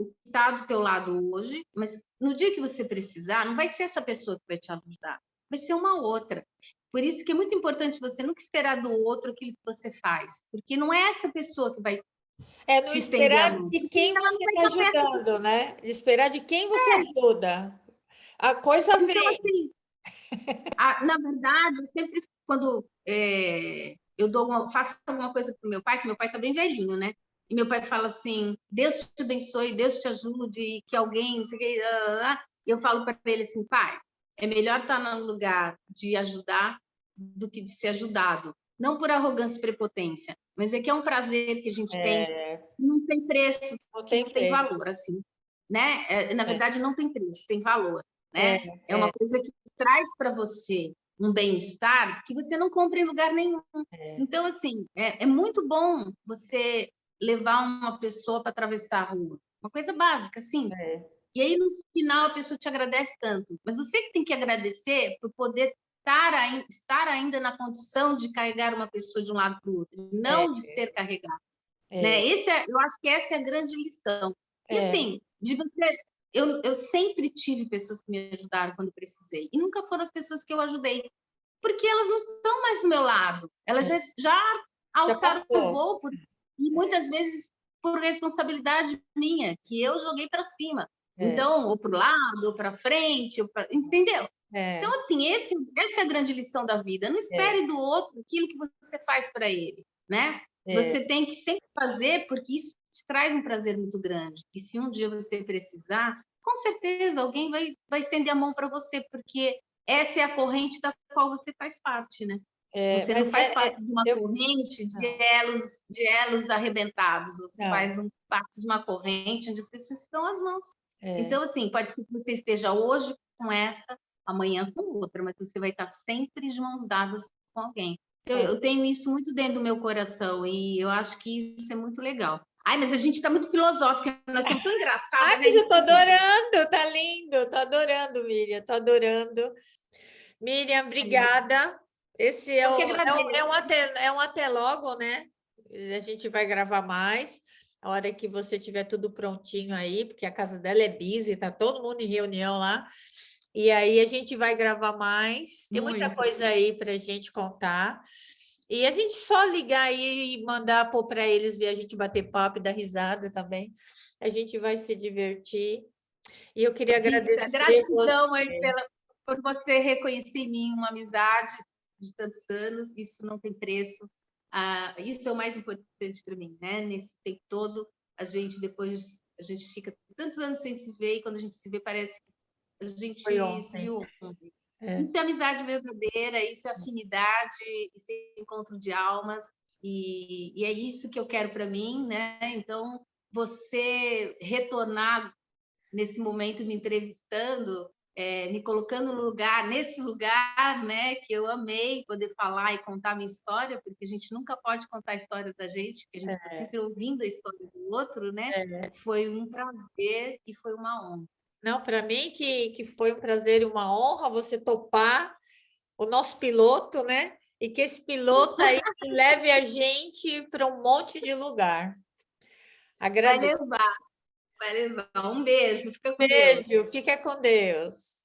o que está do teu lado hoje, mas no dia que você precisar, não vai ser essa pessoa que vai te ajudar, vai ser uma outra. Por isso que é muito importante você nunca esperar do outro aquilo que você faz, porque não é essa pessoa que vai É não te estender a esperar mão, de porque quem ela não você vai está estar perto. ajudando, né? De esperar de quem você ajuda. A coisa Então, vem. assim, na verdade, sempre quando faço alguma coisa para o meu pai, que meu pai está bem velhinho, né? E meu pai fala assim: Deus te abençoe, Deus te ajude, que alguém, não sei o que, e eu falo para ele assim: pai, é melhor estar no lugar de ajudar do que de ser ajudado. Não por arrogância e prepotência, mas é que é um prazer que a gente tem, É, que não tem preço, não que tem não tem preço. valor, assim, né? Na É, verdade, não tem preço, tem valor, é, né? É uma é, coisa que traz para você um bem-estar que você não compra em lugar nenhum. é, Então, assim, é muito bom você levar uma pessoa para atravessar a rua. Uma coisa básica, simples. é, E aí, no final, a pessoa te agradece tanto. Mas você que tem que agradecer por poder estar ainda na condição de carregar uma pessoa de um lado para o outro, é, não de ser carregado, né? é, Eu acho que essa é a grande lição. E é, assim, de você, eu sempre tive pessoas que me ajudaram quando precisei, e nunca foram as pessoas que eu ajudei, porque elas não estão mais do meu lado, elas é. já Já alçaram o passou. voo, e muitas vezes por responsabilidade minha, que eu joguei para cima. É, Então, ou para o lado, ou para frente, entendeu? Então, é, assim, essa é a grande lição da vida. Não é, espere do outro aquilo que você faz para ele, né? é. Você tem que sempre fazer, porque isso te traz um prazer muito grande. E se um dia você precisar, com certeza alguém vai estender a mão para você, porque essa é a corrente da qual você faz parte, né? Você não Mas faz parte de uma eu, corrente não, de elos arrebentados, você não, faz parte de uma corrente onde as pessoas estão às mãos. é, Então, assim, pode ser que você esteja hoje com essa, amanhã com outra, mas você vai estar sempre de mãos dadas com alguém. com- Eu tenho isso muito dentro do meu coração e eu acho que isso é muito legal. Ai, mas a gente está muito filosófica, nós somos tão Ai, engraçadas, né, mas eu tô Lívia? adorando, tá lindo, tô adorando, Miriam, tô adorando. Miriam, obrigada. Esse Eu que agradeço. é um até logo, né? A gente vai gravar mais. A hora que você tiver tudo prontinho aí, porque a casa dela é busy, tá todo mundo em reunião lá. E aí a gente vai gravar mais. Tem muita Muito. coisa aí para a gente contar. E a gente só ligar aí e mandar pôr para eles ver a gente bater papo e dar risada também. A gente vai se divertir. E eu queria Rita, agradecer gratidão aí você. por você reconhecer em mim uma amizade de tantos anos, isso não tem preço. Isso é o mais importante para mim, né? Nesse tempo todo, a gente fica tantos anos sem se ver e quando a gente se vê parece que a gente Foi se ontem. viu ontem. É. Isso é amizade verdadeira, isso é afinidade, isso é encontro de almas e é isso que eu quero para mim, né? Então, você retornar nesse momento me entrevistando, me colocando no lugar, nesse lugar, né, que eu amei poder falar e contar a minha história, porque a gente nunca pode contar a história da gente, porque a gente está sempre ouvindo a história do outro, né? É. Foi um prazer e foi uma honra. Não, para mim que foi um prazer e uma honra você topar o nosso piloto, né? E que esse piloto aí leve a gente para um monte de lugar. Vai Agradeço. levar, vai levar. Um beijo, fica com Deus. Beijo, fica com Deus.